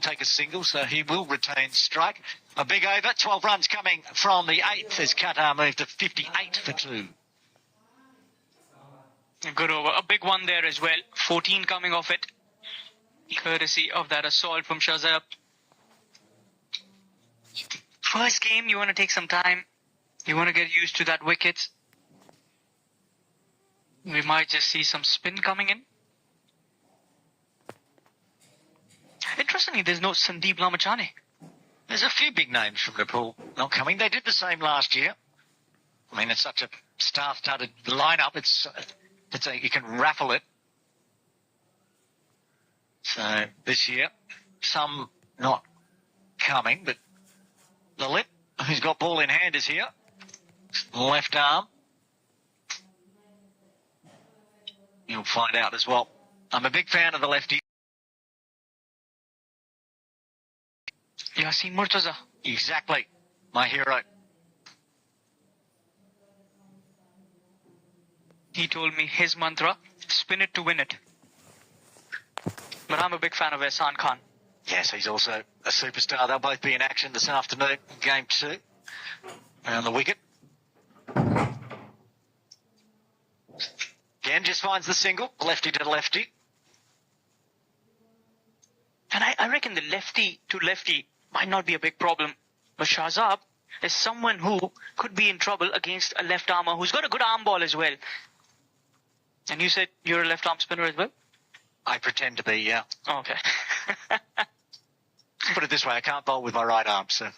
take a single, so he will retain strike. A big over, 12 runs coming from the 8th as Qatar moved to 58 for 2. A good over. A big one there as well. 14 coming off it. Courtesy of that assault from Shazab. First game, you want to take some time. You want to get used to that wicket. We might just see some spin coming in. Interestingly, there's no Sandeep Lamachane. There's a few big names from Nepal not coming. They did the same last year. I mean, it's such a star-studded lineup. You can raffle it. So this year, some not coming, but Lalit, who's got ball in hand, is here. Left arm. You'll find out as well. I'm a big fan of the lefty. Yasin Murtaza. Exactly. My hero. He told me his mantra, spin it to win it. But I'm a big fan of Ehsan Khan. Yes, he's also a superstar. They'll both be in action this afternoon in game 2. Around the wicket. Again, just finds the single. Lefty to lefty. And I reckon the lefty to lefty might not be a big problem. But Shahzab is someone who could be in trouble against a left armer who's got a good arm ball as well. And you said you're a left arm spinner as well? I pretend to be, yeah. Oh, okay. Put it this way, I can't bowl with my right arm, so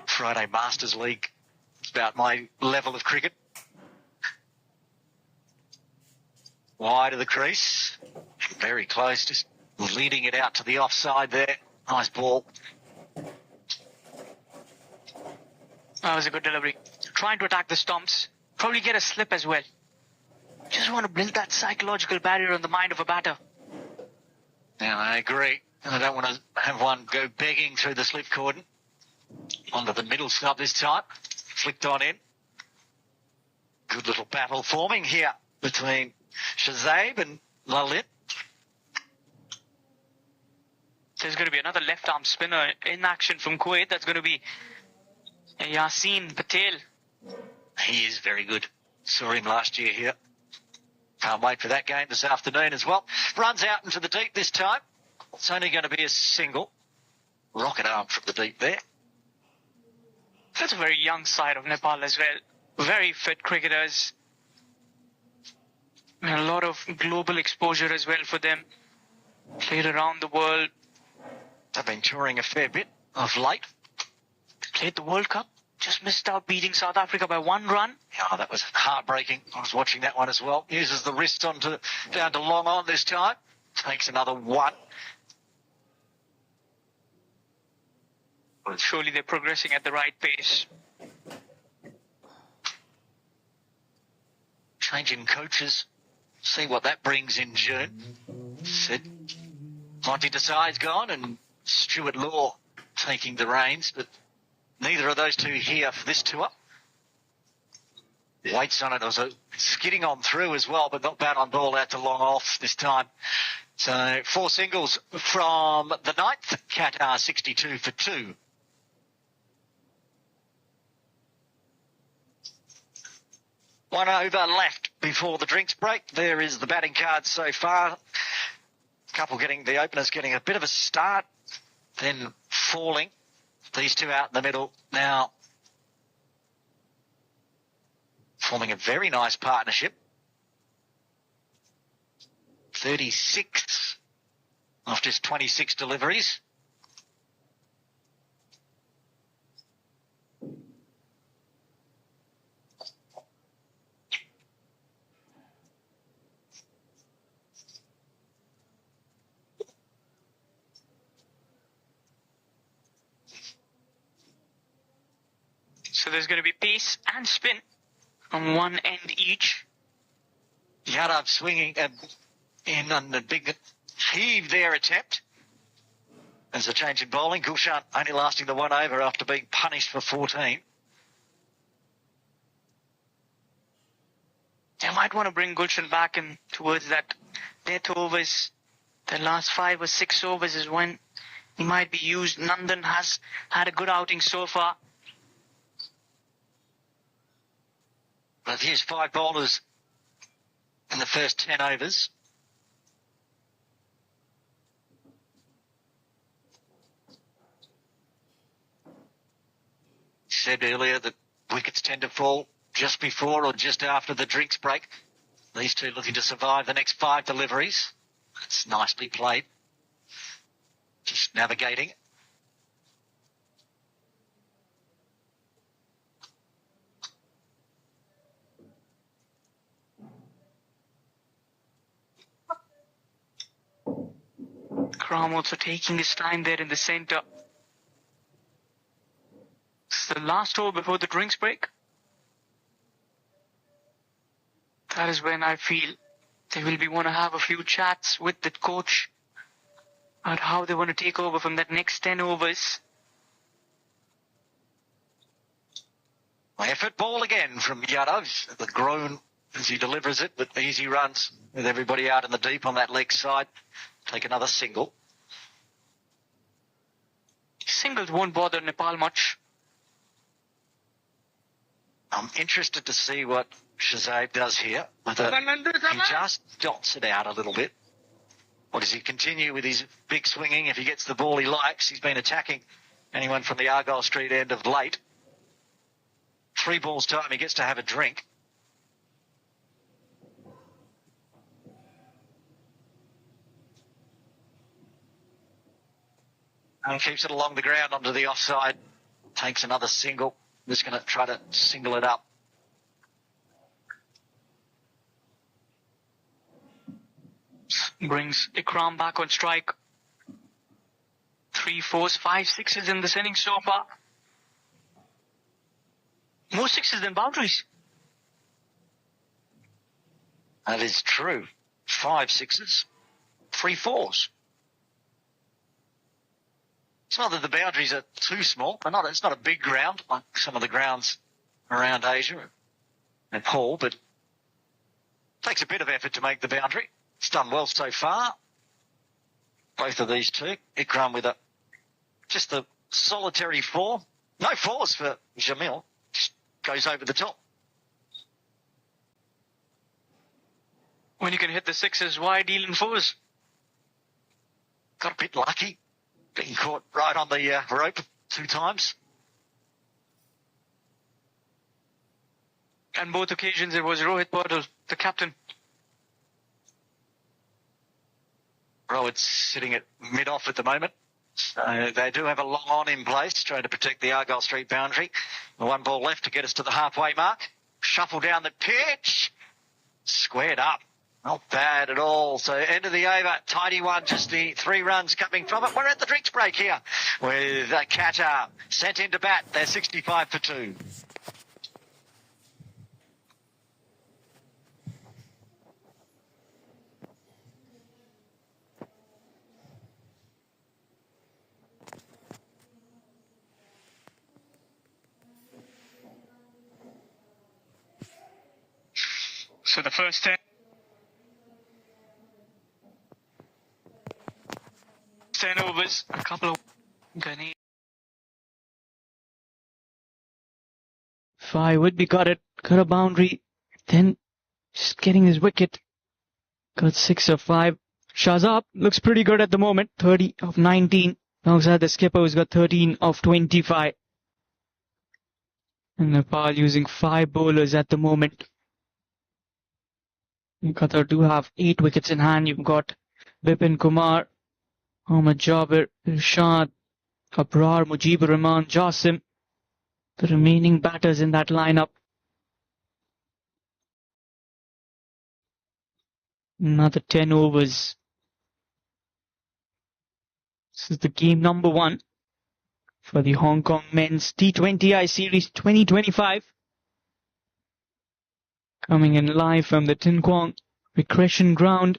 Friday Masters League is about my level of cricket. Wide of the crease. Very close, just leading it out to the offside there. Nice ball. That was a good delivery. Trying to attack the stumps. Probably get a slip as well. Just want to build that psychological barrier on the mind of a batter. Now, I agree. And I don't want to have one go begging through the slip cordon. Onto the middle stump this time. Flicked on in. Good little battle forming here between Shazab and Lalit. There's going to be another left-arm spinner in action from Kuwait. That's going to be Yasin Patel. He is very good. Saw him last year here. Can't wait for that game this afternoon as well. Runs out into the deep this time. It's only going to be a single. Rocket arm from the deep there. That's a very young side of Nepal as well. Very fit cricketers. And a lot of global exposure as well for them. Played around the world. They've been touring a fair bit of late. Played the World Cup. Just missed out beating South Africa by 1 run. Oh, that was heartbreaking. I was watching that one as well. Uses the wrist down to long on this time. Takes another 1. Well, surely they're progressing at the right pace. Changing coaches. See what that brings in June. Sid. Monty Desai's gone and Stuart Law taking the reins, but neither of those two here for this tour. Waits on it. Also skidding on through as well, but not bad on ball out to long off this time. So 4 singles from the 9th. Qatar 62 for 2. One over left before the drinks break. There is the batting card so far. The openers getting a bit of a start, then falling. These two out in the middle now forming a very nice partnership. 36 off just 26 deliveries. So there's going to be pace and spin on one end each. Yadav swinging in on the big heave there attempt. There's a change in bowling. Gulshan only lasting the 1 over after being punished for 14. They might want to bring Gulshan back in towards that death overs The last 5 or 6 overs is when he might be used. Nandan has had a good outing so far. But here's 5 bowlers in the first 10 overs. Said earlier that wickets tend to fall just before or just after the drinks break. These two looking to survive the next 5 deliveries. That's nicely played. Just navigating. Kram also taking his time there in the centre. It's the last over before the drinks break. That is when I feel they will want to have a few chats with the coach about how they want to take over from that next 10 overs. Effort ball again from Yadav. The groan as he delivers it, but easy runs with everybody out in the deep on that leg side. Take another single. Singles won't bother Nepal much. I'm interested to see what Shazad does here. Whether he just dots it out a little bit. Or does he continue with his big swinging if he gets the ball he likes? He's been attacking anyone from the Argyle Street end of late. 3 balls time, he gets to have a drink. And keeps it along the ground onto the offside. Takes another single. Just going to try to single it up. Brings Ikram back on strike. 3 4s, 5 6s in this innings so far. More 6s than boundaries. That is true. 5 6s, 3 4s. It's not that the boundaries are too small. It's not a big ground like some of the grounds around Asia and Nepal, but it takes a bit of effort to make the boundary. It's done well so far. Both of these two. Ikram with just the solitary 4. No 4s for Jamil. Just goes over the top. When you can hit the 6s, why deal in 4s? Got a bit lucky. Being caught right on the rope 2 times. On both occasions, it was Rohit Patel, the captain. Rohit's sitting at mid-off at the moment. So they do have a long on in place, trying to protect the Argyle Street boundary. 1 ball left to get us to the halfway mark. Shuffle down the pitch. Squared up. Not bad at all. So end of the over, tidy one, just the 3 runs coming from it. We're at the drinks break here with Qatar sent into bat. They're 65 for 2. So the first 10 overs, a couple of Ghanaian. 5 would be got a boundary, then just getting his wicket. Got 6 of 5. Shahzab looks pretty good at the moment, 30 of 19. Alongside the skipper who's got 13 of 25. And Nepal using 5 bowlers at the moment. Qatar do have 8 wickets in hand. You've got Bipin Kumar, Ahmad Jabir, Irshad, Abrar, Mujibur Rahman, Jasim. The remaining batters in that lineup. Another 10 overs. This is the game number 1 for the Hong Kong Men's T20I Series 2025. Coming in live from the Tin Kwang Recreation Ground.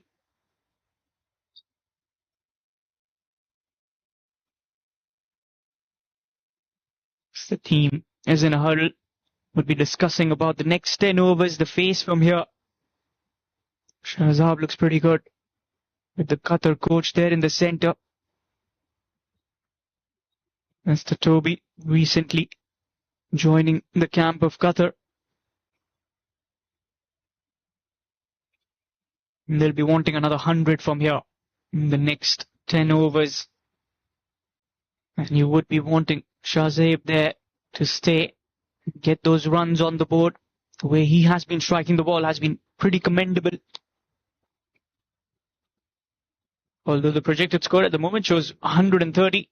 The team is in a huddle. We'll be discussing about the next 10 overs, the face from here. Shahzab looks pretty good. with the Qatar coach there in the center. Mr. Toby, recently joining the camp of Qatar. And they'll be wanting another 100 from here in the next 10 overs. And you would be wanting Shahzaib there to stay, get those runs on the board. The way he has been striking the ball has been pretty commendable. Although the projected score at the moment shows 130.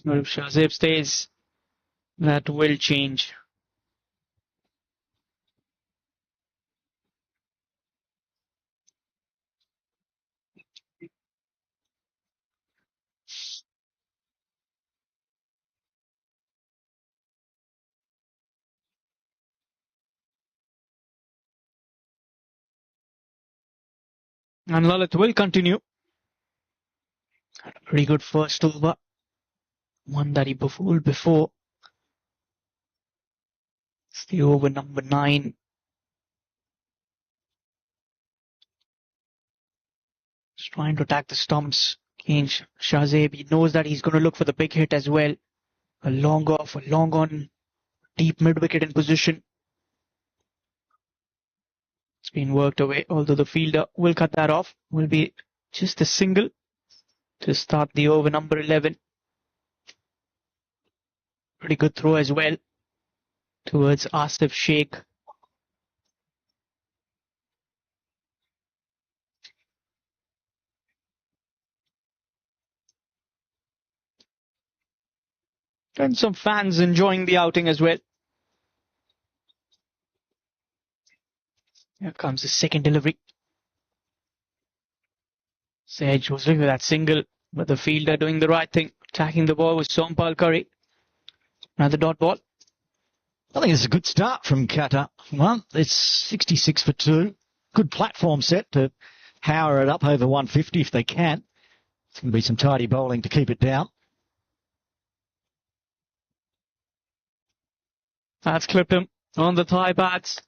But if Shahzaib stays, that will change. And Lalit will continue. Pretty good first over. One that he bowled before. It's the over number 9. He's trying to attack the stumps against Shahzaib. He knows that he's going to look for the big hit as well. A long off, a long on, deep mid-wicket in position. It's been worked away, although the fielder will cut that off. Will be just a single to start the over number 11. Pretty good throw as well towards Asif Sheikh. And some fans enjoying the outing as well. Here comes the second delivery. Sage was looking for that single, but the fielder doing the right thing. Attacking the ball with Sompal Curry. Another dot ball. I think it's a good start from Qatar. Well, it's 66 for 2. Good platform set to power it up over 150 if they can. It's going to be some tidy bowling to keep it down. That's clipped him on the thigh pads.